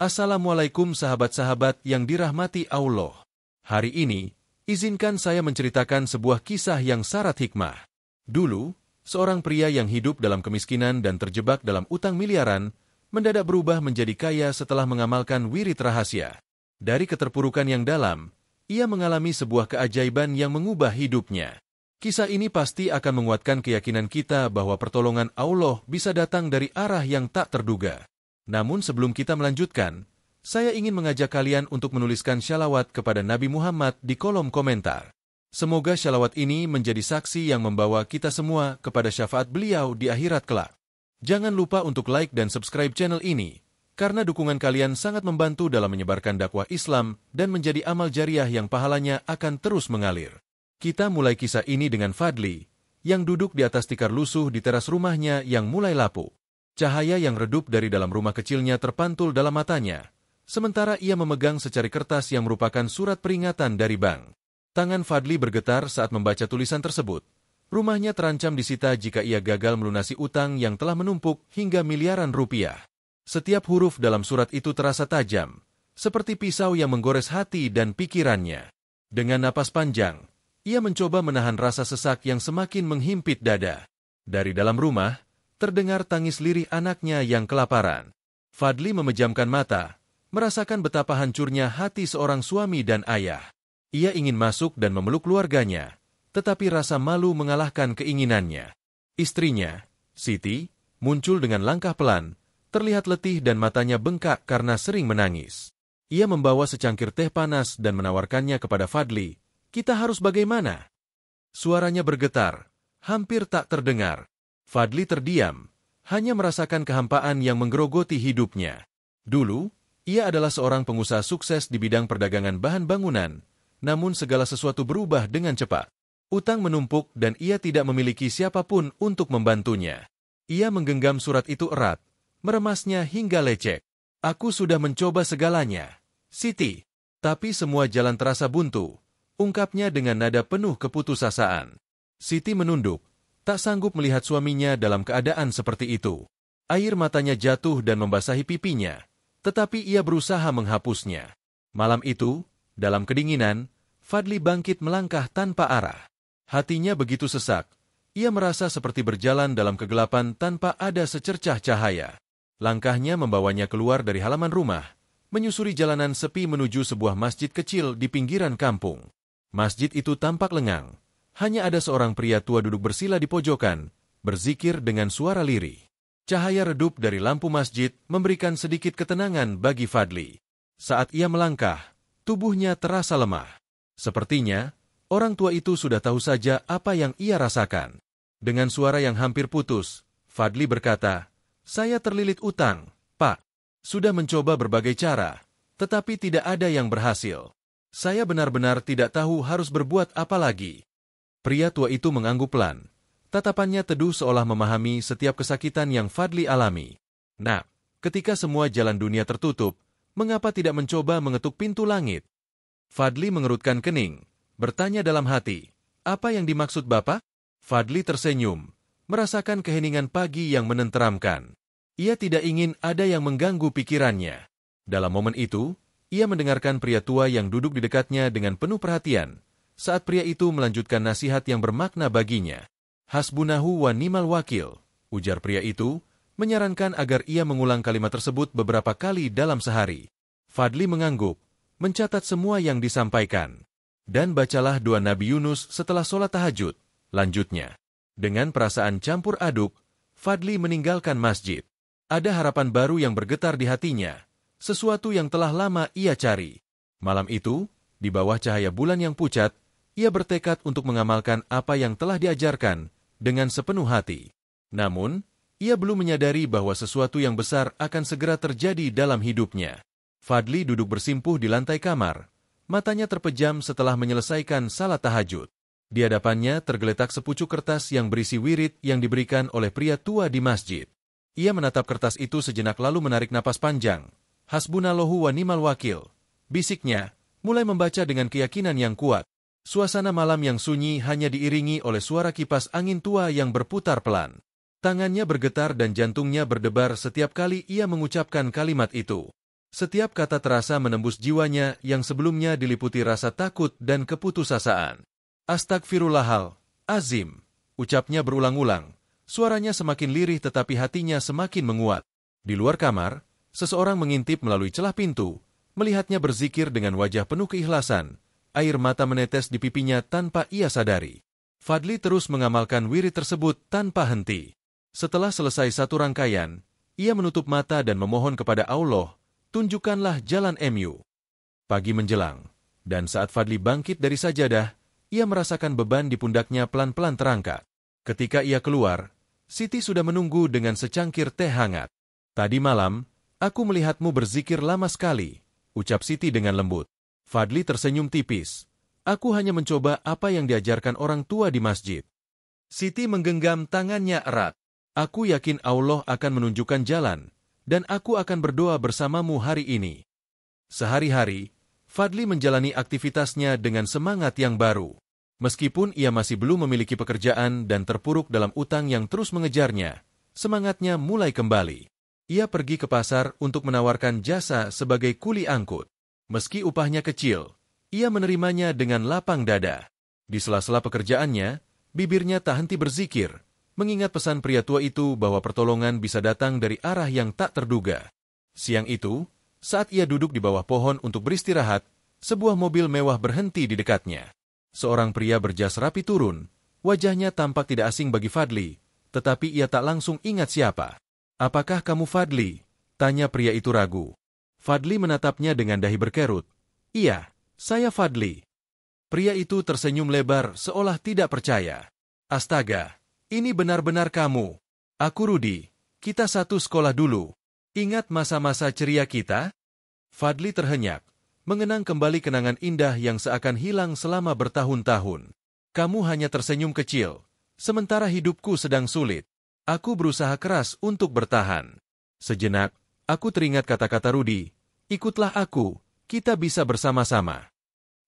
Assalamualaikum sahabat-sahabat yang dirahmati Allah. Hari ini, izinkan saya menceritakan sebuah kisah yang syarat hikmah. Dulu, seorang pria yang hidup dalam kemiskinan dan terjebak dalam utang miliaran, mendadak berubah menjadi kaya setelah mengamalkan wirid rahasia. Dari keterpurukan yang dalam, ia mengalami sebuah keajaiban yang mengubah hidupnya. Kisah ini pasti akan menguatkan keyakinan kita bahwa pertolongan Allah bisa datang dari arah yang tak terduga. Namun sebelum kita melanjutkan, saya ingin mengajak kalian untuk menuliskan syalawat kepada Nabi Muhammad di kolom komentar. Semoga syalawat ini menjadi saksi yang membawa kita semua kepada syafaat beliau di akhirat kelak. Jangan lupa untuk like dan subscribe channel ini, karena dukungan kalian sangat membantu dalam menyebarkan dakwah Islam dan menjadi amal jariah yang pahalanya akan terus mengalir. Kita mulai kisah ini dengan Fadli, yang duduk di atas tikar lusuh di teras rumahnya yang mulai lapuk. Cahaya yang redup dari dalam rumah kecilnya terpantul dalam matanya, sementara ia memegang secari kertas yang merupakan surat peringatan dari bank. Tangan Fadli bergetar saat membaca tulisan tersebut. Rumahnya terancam disita jika ia gagal melunasi utang yang telah menumpuk hingga miliaran rupiah. Setiap huruf dalam surat itu terasa tajam, seperti pisau yang menggores hati dan pikirannya. Dengan napas panjang, ia mencoba menahan rasa sesak yang semakin menghimpit dada. Dari dalam rumah, terdengar tangis lirih anaknya yang kelaparan. Fadli memejamkan mata, merasakan betapa hancurnya hati seorang suami dan ayah. Ia ingin masuk dan memeluk keluarganya, tetapi rasa malu mengalahkan keinginannya. Istrinya, Siti, muncul dengan langkah pelan, terlihat letih dan matanya bengkak karena sering menangis. Ia membawa secangkir teh panas dan menawarkannya kepada Fadli. "Kita harus bagaimana?" Suaranya bergetar, hampir tak terdengar. Fadli terdiam, hanya merasakan kehampaan yang menggerogoti hidupnya. Dulu, ia adalah seorang pengusaha sukses di bidang perdagangan bahan bangunan, namun segala sesuatu berubah dengan cepat. Utang menumpuk dan ia tidak memiliki siapapun untuk membantunya. Ia menggenggam surat itu erat, meremasnya hingga lecek. "Aku sudah mencoba segalanya, Siti, tapi semua jalan terasa buntu," ungkapnya dengan nada penuh keputusasaan. Siti menunduk, tak sanggup melihat suaminya dalam keadaan seperti itu. Air matanya jatuh dan membasahi pipinya, tetapi ia berusaha menghapusnya. Malam itu, dalam kedinginan, Fadli bangkit melangkah tanpa arah. Hatinya begitu sesak, ia merasa seperti berjalan dalam kegelapan tanpa ada secercah cahaya. Langkahnya membawanya keluar dari halaman rumah, menyusuri jalanan sepi menuju sebuah masjid kecil di pinggiran kampung. Masjid itu tampak lengang. Hanya ada seorang pria tua duduk bersila di pojokan, berzikir dengan suara lirih. Cahaya redup dari lampu masjid memberikan sedikit ketenangan bagi Fadli. Saat ia melangkah, tubuhnya terasa lemah. Sepertinya, orang tua itu sudah tahu saja apa yang ia rasakan. Dengan suara yang hampir putus, Fadli berkata, "Saya terlilit utang, Pak. Sudah mencoba berbagai cara, tetapi tidak ada yang berhasil. Saya benar-benar tidak tahu harus berbuat apa lagi." Pria tua itu mengangguk pelan. Tatapannya teduh seolah memahami setiap kesakitan yang Fadli alami. "Nak, ketika semua jalan dunia tertutup, mengapa tidak mencoba mengetuk pintu langit?" Fadli mengerutkan kening, bertanya dalam hati, "Apa yang dimaksud Bapak?" Fadli tersenyum, merasakan keheningan pagi yang menenteramkan. Ia tidak ingin ada yang mengganggu pikirannya. Dalam momen itu, ia mendengarkan pria tua yang duduk di dekatnya dengan penuh perhatian. Saat pria itu melanjutkan nasihat yang bermakna baginya. "Hasbunahu wa ni'mal wakil," ujar pria itu, menyarankan agar ia mengulang kalimat tersebut beberapa kali dalam sehari. Fadli mengangguk, mencatat semua yang disampaikan. "Dan bacalah doa Nabi Yunus setelah sholat tahajud," lanjutnya. Dengan perasaan campur aduk, Fadli meninggalkan masjid. Ada harapan baru yang bergetar di hatinya, sesuatu yang telah lama ia cari. Malam itu, di bawah cahaya bulan yang pucat, ia bertekad untuk mengamalkan apa yang telah diajarkan dengan sepenuh hati. Namun, ia belum menyadari bahwa sesuatu yang besar akan segera terjadi dalam hidupnya. Fadli duduk bersimpuh di lantai kamar, matanya terpejam setelah menyelesaikan salat tahajud. Di hadapannya tergeletak sepucuk kertas yang berisi wirid yang diberikan oleh pria tua di masjid. Ia menatap kertas itu sejenak lalu menarik napas panjang. "Hasbunallahu wa ni'mal wakil," bisiknya, mulai membaca dengan keyakinan yang kuat. Suasana malam yang sunyi hanya diiringi oleh suara kipas angin tua yang berputar pelan. Tangannya bergetar dan jantungnya berdebar setiap kali ia mengucapkan kalimat itu. Setiap kata terasa menembus jiwanya yang sebelumnya diliputi rasa takut dan keputusasaan. Astagfirullahal-azim, ucapnya berulang-ulang. Suaranya semakin lirih tetapi hatinya semakin menguat. Di luar kamar, seseorang mengintip melalui celah pintu, melihatnya berzikir dengan wajah penuh keikhlasan. Air mata menetes di pipinya tanpa ia sadari. Fadli terus mengamalkan wirid tersebut tanpa henti. Setelah selesai satu rangkaian, ia menutup mata dan memohon kepada Allah, tunjukkanlah jalan MU. Pagi menjelang, dan saat Fadli bangkit dari sajadah, ia merasakan beban di pundaknya pelan-pelan terangkat. Ketika ia keluar, Siti sudah menunggu dengan secangkir teh hangat. Tadi malam, aku melihatmu berzikir lama sekali, ucap Siti dengan lembut. Fadli tersenyum tipis. Aku hanya mencoba apa yang diajarkan orang tua di masjid. Siti menggenggam tangannya erat. Aku yakin Allah akan menunjukkan jalan, dan aku akan berdoa bersamamu hari ini. Sehari-hari, Fadli menjalani aktivitasnya dengan semangat yang baru. Meskipun ia masih belum memiliki pekerjaan dan terpuruk dalam utang yang terus mengejarnya, semangatnya mulai kembali. Ia pergi ke pasar untuk menawarkan jasa sebagai kuli angkut. Meski upahnya kecil, ia menerimanya dengan lapang dada. Di sela-sela pekerjaannya, bibirnya tak henti berzikir, mengingat pesan pria tua itu bahwa pertolongan bisa datang dari arah yang tak terduga. Siang itu, saat ia duduk di bawah pohon untuk beristirahat, sebuah mobil mewah berhenti di dekatnya. Seorang pria berjas rapi turun, wajahnya tampak tidak asing bagi Fadli, tetapi ia tak langsung ingat siapa. "Apakah kamu Fadli?" tanya pria itu ragu. Fadli menatapnya dengan dahi berkerut. "Iya, saya Fadli." Pria itu tersenyum lebar seolah tidak percaya. "Astaga, ini benar-benar kamu. Aku Rudi, kita satu sekolah dulu. Ingat masa-masa ceria kita?" Fadli terhenyak, mengenang kembali kenangan indah yang seakan hilang selama bertahun-tahun. "Kamu hanya tersenyum kecil, sementara hidupku sedang sulit. Aku berusaha keras untuk bertahan." Sejenak, aku teringat kata-kata Rudi, "Ikutlah aku, kita bisa bersama-sama."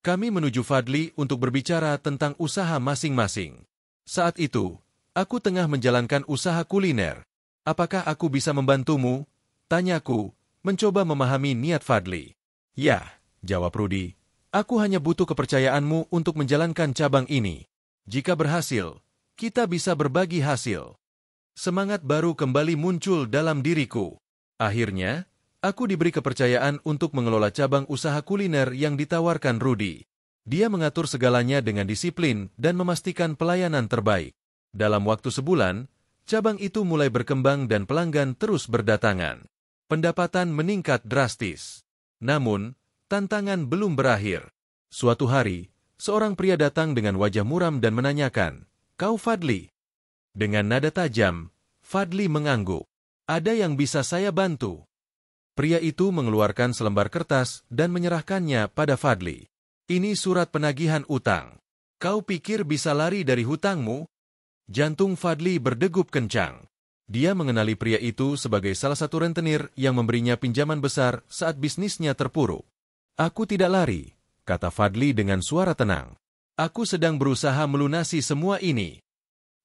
Kami menuju Fadli untuk berbicara tentang usaha masing-masing. Saat itu, aku tengah menjalankan usaha kuliner. "Apakah aku bisa membantumu?" tanyaku, mencoba memahami niat Fadli. "Ya," jawab Rudi, "aku hanya butuh kepercayaanmu untuk menjalankan cabang ini. Jika berhasil, kita bisa berbagi hasil." Semangat baru kembali muncul dalam diriku. Akhirnya, aku diberi kepercayaan untuk mengelola cabang usaha kuliner yang ditawarkan Rudi. Dia mengatur segalanya dengan disiplin dan memastikan pelayanan terbaik. Dalam waktu sebulan, cabang itu mulai berkembang dan pelanggan terus berdatangan. Pendapatan meningkat drastis. Namun, tantangan belum berakhir. Suatu hari, seorang pria datang dengan wajah muram dan menanyakan, "Kau Fadli?" Dengan nada tajam, Fadli mengangguk. "Ada yang bisa saya bantu?" Pria itu mengeluarkan selembar kertas dan menyerahkannya pada Fadli. "Ini surat penagihan utang. Kau pikir bisa lari dari hutangmu?" Jantung Fadli berdegup kencang. Dia mengenali pria itu sebagai salah satu rentenir yang memberinya pinjaman besar saat bisnisnya terpuruk. "Aku tidak lari," kata Fadli dengan suara tenang. "Aku sedang berusaha melunasi semua ini."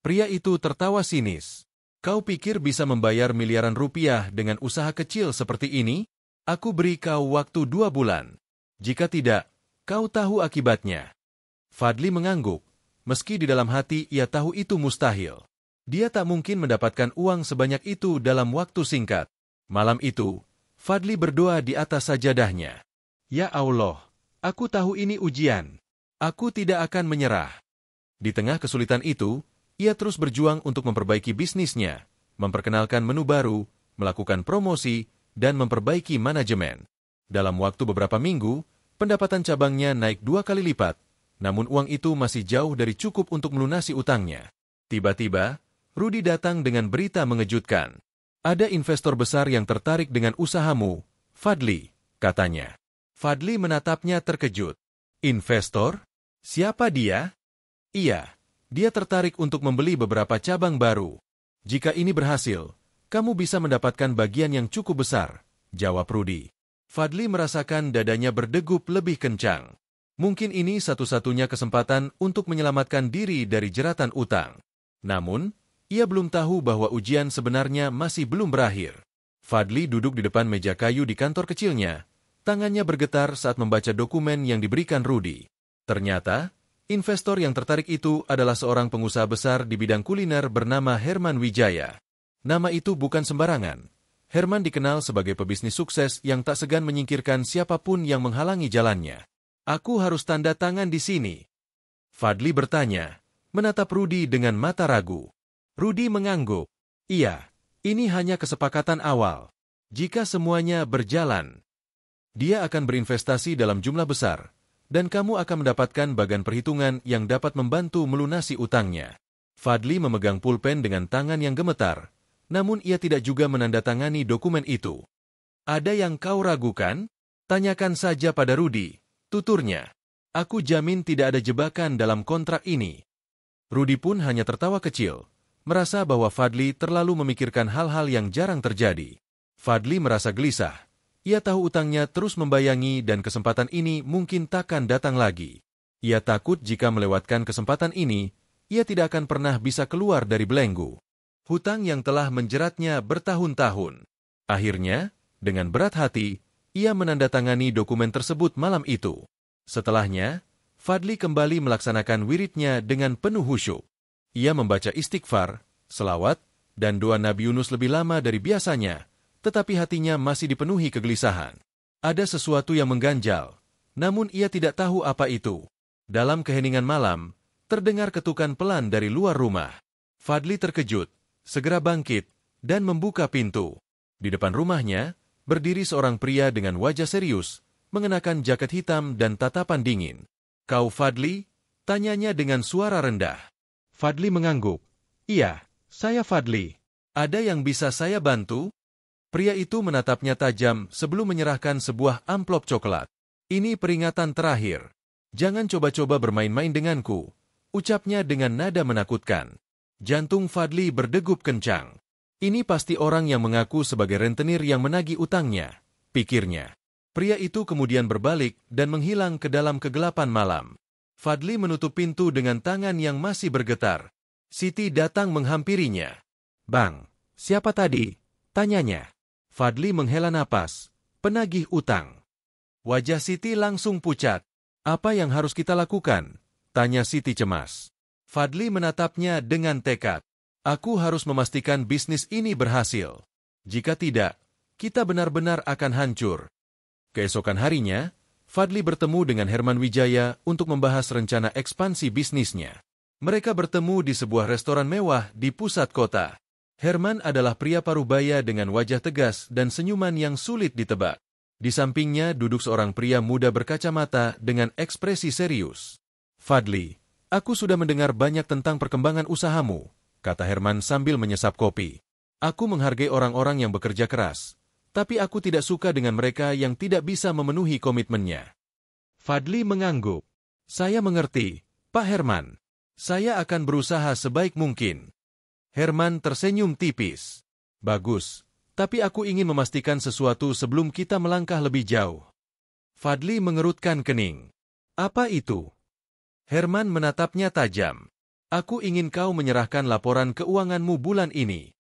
Pria itu tertawa sinis. "Kau pikir bisa membayar miliaran rupiah dengan usaha kecil seperti ini? Aku beri kau waktu 2 bulan. Jika tidak, kau tahu akibatnya." Fadli mengangguk. Meski di dalam hati ia tahu itu mustahil. Dia tak mungkin mendapatkan uang sebanyak itu dalam waktu singkat. Malam itu, Fadli berdoa di atas sajadahnya. "Ya Allah, aku tahu ini ujian. Aku tidak akan menyerah." Di tengah kesulitan itu, ia terus berjuang untuk memperbaiki bisnisnya, memperkenalkan menu baru, melakukan promosi, dan memperbaiki manajemen. Dalam waktu beberapa minggu, pendapatan cabangnya naik 2 kali lipat, namun uang itu masih jauh dari cukup untuk melunasi utangnya. Tiba-tiba, Rudi datang dengan berita mengejutkan. "Ada investor besar yang tertarik dengan usahamu, Fadli," katanya. Fadli menatapnya terkejut. "Investor? Siapa dia?" "Iya. Dia tertarik untuk membeli beberapa cabang baru. Jika ini berhasil, kamu bisa mendapatkan bagian yang cukup besar," jawab Rudi. Fadli merasakan dadanya berdegup lebih kencang. Mungkin ini satu-satunya kesempatan untuk menyelamatkan diri dari jeratan utang. Namun, ia belum tahu bahwa ujian sebenarnya masih belum berakhir. Fadli duduk di depan meja kayu di kantor kecilnya. Tangannya bergetar saat membaca dokumen yang diberikan Rudy. Ternyata, investor yang tertarik itu adalah seorang pengusaha besar di bidang kuliner bernama Herman Wijaya. Nama itu bukan sembarangan. Herman dikenal sebagai pebisnis sukses yang tak segan menyingkirkan siapapun yang menghalangi jalannya. Aku harus tanda tangan di sini. Fadli bertanya, menatap Rudy dengan mata ragu. Rudy mengangguk. Iya, ini hanya kesepakatan awal. Jika semuanya berjalan, dia akan berinvestasi dalam jumlah besar, dan kamu akan mendapatkan bagian perhitungan yang dapat membantu melunasi utangnya. Fadli memegang pulpen dengan tangan yang gemetar, namun ia tidak juga menandatangani dokumen itu. Ada yang kau ragukan? Tanyakan saja pada Rudy, tuturnya. Aku jamin tidak ada jebakan dalam kontrak ini. Rudy pun hanya tertawa kecil, merasa bahwa Fadli terlalu memikirkan hal-hal yang jarang terjadi. Fadli merasa gelisah. Ia tahu utangnya terus membayangi dan kesempatan ini mungkin takkan datang lagi. Ia takut jika melewatkan kesempatan ini, ia tidak akan pernah bisa keluar dari belenggu hutang yang telah menjeratnya bertahun-tahun. Akhirnya, dengan berat hati, ia menandatangani dokumen tersebut malam itu. Setelahnya, Fadli kembali melaksanakan wiridnya dengan penuh khusyuk. Ia membaca istighfar, selawat, dan doa Nabi Yunus lebih lama dari biasanya, tetapi hatinya masih dipenuhi kegelisahan. Ada sesuatu yang mengganjal, namun ia tidak tahu apa itu. Dalam keheningan malam, terdengar ketukan pelan dari luar rumah. Fadli terkejut, segera bangkit, dan membuka pintu. Di depan rumahnya, berdiri seorang pria dengan wajah serius, mengenakan jaket hitam dan tatapan dingin. Kau Fadli? Tanyanya dengan suara rendah. Fadli mengangguk. Iya, saya Fadli. Ada yang bisa saya bantu? Pria itu menatapnya tajam sebelum menyerahkan sebuah amplop coklat. Ini peringatan terakhir. Jangan coba-coba bermain-main denganku, ucapnya dengan nada menakutkan. Jantung Fadli berdegup kencang. Ini pasti orang yang mengaku sebagai rentenir yang menagih utangnya, pikirnya. Pria itu kemudian berbalik dan menghilang ke dalam kegelapan malam. Fadli menutup pintu dengan tangan yang masih bergetar. Siti datang menghampirinya. Bang, siapa tadi? Tanyanya. Fadli menghela napas. Penagih utang. Wajah Siti langsung pucat. Apa yang harus kita lakukan? Tanya Siti cemas. Fadli menatapnya dengan tekad. Aku harus memastikan bisnis ini berhasil. Jika tidak, kita benar-benar akan hancur. Keesokan harinya, Fadli bertemu dengan Herman Wijaya untuk membahas rencana ekspansi bisnisnya. Mereka bertemu di sebuah restoran mewah di pusat kota. Herman adalah pria parubaya dengan wajah tegas dan senyuman yang sulit ditebak. Di sampingnya duduk seorang pria muda berkacamata dengan ekspresi serius. Fadli, aku sudah mendengar banyak tentang perkembangan usahamu, kata Herman sambil menyesap kopi. Aku menghargai orang-orang yang bekerja keras, tapi aku tidak suka dengan mereka yang tidak bisa memenuhi komitmennya. Fadli mengangguk. Saya mengerti, Pak Herman. Saya akan berusaha sebaik mungkin. Herman tersenyum tipis. Bagus, tapi aku ingin memastikan sesuatu sebelum kita melangkah lebih jauh. Fadli mengerutkan kening. Apa itu? Herman menatapnya tajam. Aku ingin kau menyerahkan laporan keuanganmu bulan ini.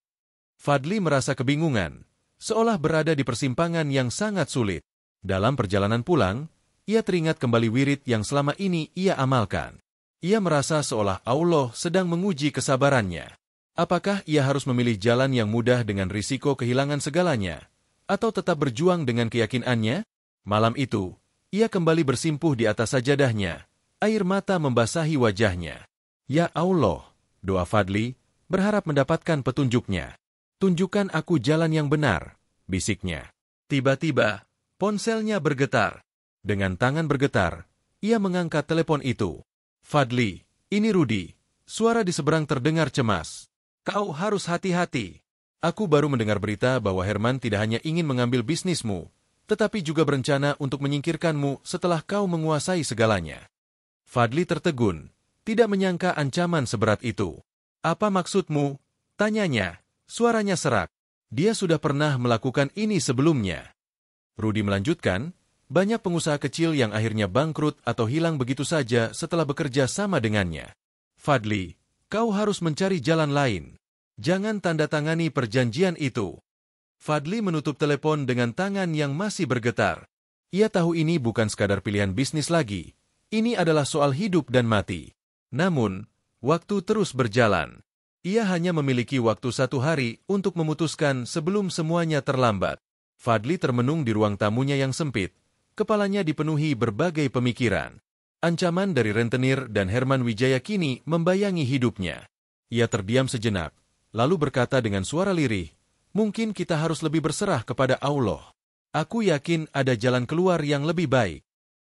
Fadli merasa kebingungan, seolah berada di persimpangan yang sangat sulit. Dalam perjalanan pulang, ia teringat kembali wirid yang selama ini ia amalkan. Ia merasa seolah Allah sedang menguji kesabarannya. Apakah ia harus memilih jalan yang mudah dengan risiko kehilangan segalanya, atau tetap berjuang dengan keyakinannya? Malam itu, ia kembali bersimpuh di atas sajadahnya. Air mata membasahi wajahnya. Ya Allah, doa Fadli, berharap mendapatkan petunjuknya. Tunjukkan aku jalan yang benar, bisiknya. Tiba-tiba, ponselnya bergetar. Dengan tangan bergetar, ia mengangkat telepon itu. Fadli, ini Rudy. Suara di seberang terdengar cemas. Kau harus hati-hati. Aku baru mendengar berita bahwa Herman tidak hanya ingin mengambil bisnismu, tetapi juga berencana untuk menyingkirkanmu setelah kau menguasai segalanya. Fadli tertegun, tidak menyangka ancaman seberat itu. Apa maksudmu? Tanyanya, suaranya serak. Dia sudah pernah melakukan ini sebelumnya. Rudy melanjutkan, banyak pengusaha kecil yang akhirnya bangkrut atau hilang begitu saja setelah bekerja sama dengannya. Fadli, kau harus mencari jalan lain. Jangan tanda tangani perjanjian itu. Fadli menutup telepon dengan tangan yang masih bergetar. Ia tahu ini bukan sekadar pilihan bisnis lagi. Ini adalah soal hidup dan mati. Namun, waktu terus berjalan. Ia hanya memiliki waktu 1 hari untuk memutuskan sebelum semuanya terlambat. Fadli termenung di ruang tamunya yang sempit. Kepalanya dipenuhi berbagai pemikiran. Ancaman dari rentenir dan Herman Wijaya kini membayangi hidupnya. Ia terdiam sejenak, lalu berkata dengan suara lirih, "Mungkin kita harus lebih berserah kepada Allah. Aku yakin ada jalan keluar yang lebih baik."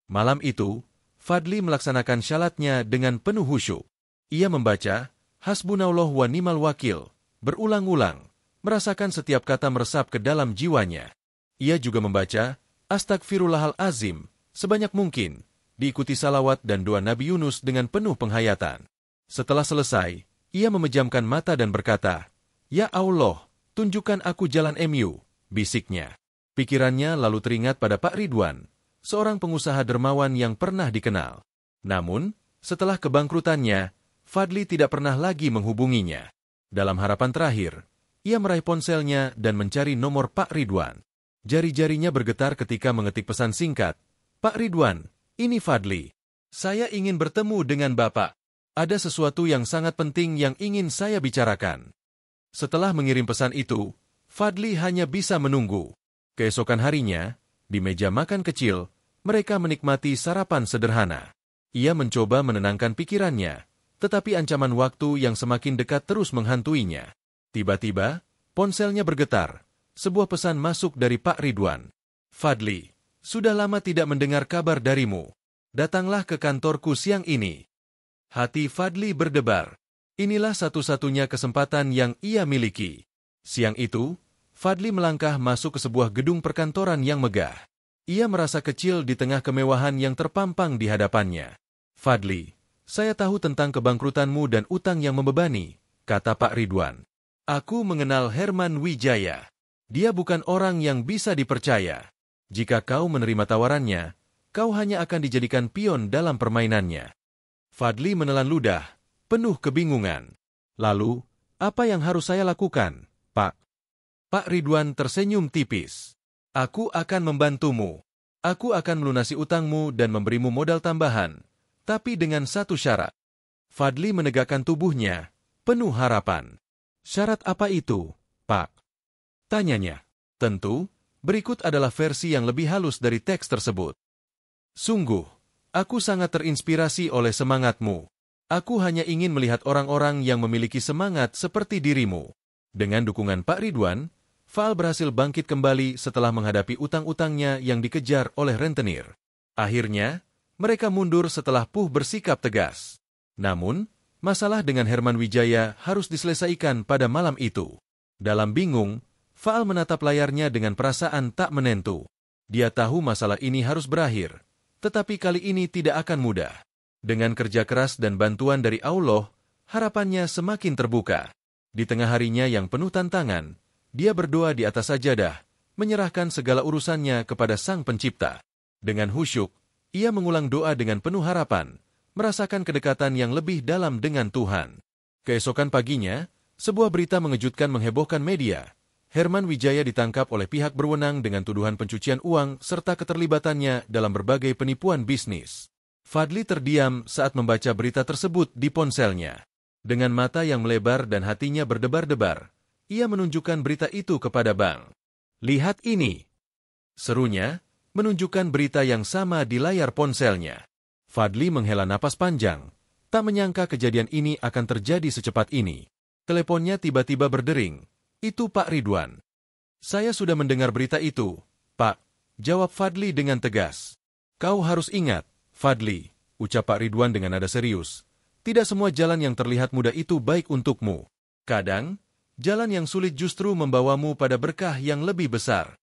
Malam itu, Fadli melaksanakan syalatnya dengan penuh khusyuk. Ia membaca, Hasbunallah wa ni'mal wakil, berulang-ulang, merasakan setiap kata meresap ke dalam jiwanya. Ia juga membaca, Astagfirullahal azim, sebanyak mungkin, diikuti salawat dan doa Nabi Yunus dengan penuh penghayatan. Setelah selesai, ia memejamkan mata dan berkata, "Ya Allah, tunjukkan aku jalan MU," bisiknya. Pikirannya lalu teringat pada Pak Ridwan, seorang pengusaha dermawan yang pernah dikenal. Namun, setelah kebangkrutannya, Fadli tidak pernah lagi menghubunginya. Dalam harapan terakhir, ia meraih ponselnya dan mencari nomor Pak Ridwan. Jari-jarinya bergetar ketika mengetik pesan singkat, "Pak Ridwan, ini Fadli. Saya ingin bertemu dengan Bapak. Ada sesuatu yang sangat penting yang ingin saya bicarakan." Setelah mengirim pesan itu, Fadli hanya bisa menunggu. Keesokan harinya, di meja makan kecil, mereka menikmati sarapan sederhana. Ia mencoba menenangkan pikirannya, tetapi ancaman waktu yang semakin dekat terus menghantuinya. Tiba-tiba, ponselnya bergetar. Sebuah pesan masuk dari Pak Ridwan. "Fadli, sudah lama tidak mendengar kabar darimu. Datanglah ke kantorku siang ini." Hati Fadli berdebar. Inilah satu-satunya kesempatan yang ia miliki. Siang itu, Fadli melangkah masuk ke sebuah gedung perkantoran yang megah. Ia merasa kecil di tengah kemewahan yang terpampang di hadapannya. "Fadli, saya tahu tentang kebangkrutanmu dan utang yang membebani," kata Pak Ridwan. "Aku mengenal Herman Wijaya. Dia bukan orang yang bisa dipercaya. Jika kau menerima tawarannya, kau hanya akan dijadikan pion dalam permainannya." Fadli menelan ludah, penuh kebingungan. "Lalu, apa yang harus saya lakukan, Pak?" Pak Ridwan tersenyum tipis. "Aku akan membantumu. Aku akan melunasi utangmu dan memberimu modal tambahan. Tapi dengan satu syarat." Fadli menegakkan tubuhnya, penuh harapan. "Syarat apa itu, Pak?" tanyanya. Tentu, berikut adalah versi yang lebih halus dari teks tersebut. "Sungguh, aku sangat terinspirasi oleh semangatmu. Aku hanya ingin melihat orang-orang yang memiliki semangat seperti dirimu." Dengan dukungan Pak Ridwan, Faal berhasil bangkit kembali setelah menghadapi utang-utangnya yang dikejar oleh rentenir. Akhirnya, mereka mundur setelah Puh bersikap tegas. Namun, masalah dengan Herman Wijaya harus diselesaikan pada malam itu. Dalam bingung, Faal menatap layarnya dengan perasaan tak menentu. Dia tahu masalah ini harus berakhir, tetapi kali ini tidak akan mudah. Dengan kerja keras dan bantuan dari Allah, harapannya semakin terbuka. Di tengah harinya yang penuh tantangan, dia berdoa di atas sajadah, menyerahkan segala urusannya kepada Sang Pencipta. Dengan khusyuk, ia mengulang doa dengan penuh harapan, merasakan kedekatan yang lebih dalam dengan Tuhan. Keesokan paginya, sebuah berita mengejutkan menghebohkan media. Herman Wijaya ditangkap oleh pihak berwenang dengan tuduhan pencucian uang serta keterlibatannya dalam berbagai penipuan bisnis. Fadli terdiam saat membaca berita tersebut di ponselnya. Dengan mata yang melebar dan hatinya berdebar-debar, ia menunjukkan berita itu kepada Bang. "Lihat ini," serunya, menunjukkan berita yang sama di layar ponselnya. Fadli menghela napas panjang, tak menyangka kejadian ini akan terjadi secepat ini. Teleponnya tiba-tiba berdering. Itu Pak Ridwan. "Saya sudah mendengar berita itu, Pak," jawab Fadli dengan tegas. "Kau harus ingat, Fadli," ucap Pak Ridwan dengan nada serius. "Tidak semua jalan yang terlihat mudah itu baik untukmu. Kadang, jalan yang sulit justru membawamu pada berkah yang lebih besar."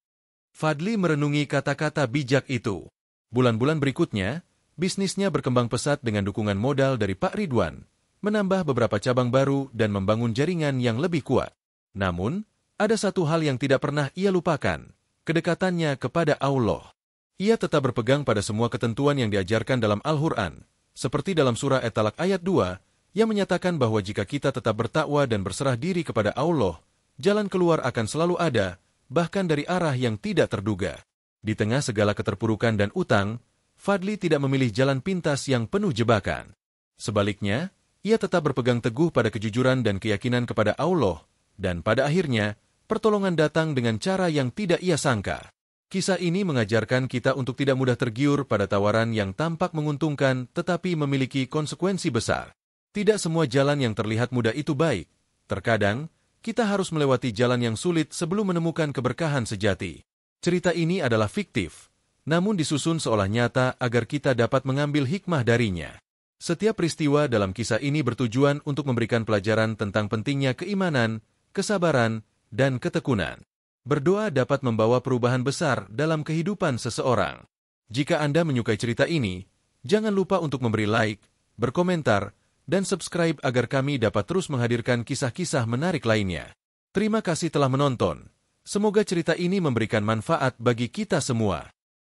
Fadli merenungi kata-kata bijak itu. Bulan-bulan berikutnya, bisnisnya berkembang pesat dengan dukungan modal dari Pak Ridwan, menambah beberapa cabang baru dan membangun jaringan yang lebih kuat. Namun, ada satu hal yang tidak pernah ia lupakan, kedekatannya kepada Allah. Ia tetap berpegang pada semua ketentuan yang diajarkan dalam Al-Quran, seperti dalam surah At-Talaq ayat 2, yang menyatakan bahwa jika kita tetap bertakwa dan berserah diri kepada Allah, jalan keluar akan selalu ada, bahkan dari arah yang tidak terduga. Di tengah segala keterpurukan dan utang, Fadli tidak memilih jalan pintas yang penuh jebakan. Sebaliknya, ia tetap berpegang teguh pada kejujuran dan keyakinan kepada Allah, dan pada akhirnya, pertolongan datang dengan cara yang tidak ia sangka. Kisah ini mengajarkan kita untuk tidak mudah tergiur pada tawaran yang tampak menguntungkan tetapi memiliki konsekuensi besar. Tidak semua jalan yang terlihat mudah itu baik. Terkadang, kita harus melewati jalan yang sulit sebelum menemukan keberkahan sejati. Cerita ini adalah fiktif, namun disusun seolah nyata agar kita dapat mengambil hikmah darinya. Setiap peristiwa dalam kisah ini bertujuan untuk memberikan pelajaran tentang pentingnya keimanan, kesabaran, dan ketekunan. Berdoa dapat membawa perubahan besar dalam kehidupan seseorang. Jika Anda menyukai cerita ini, jangan lupa untuk memberi like, berkomentar, dan subscribe agar kami dapat terus menghadirkan kisah-kisah menarik lainnya. Terima kasih telah menonton. Semoga cerita ini memberikan manfaat bagi kita semua.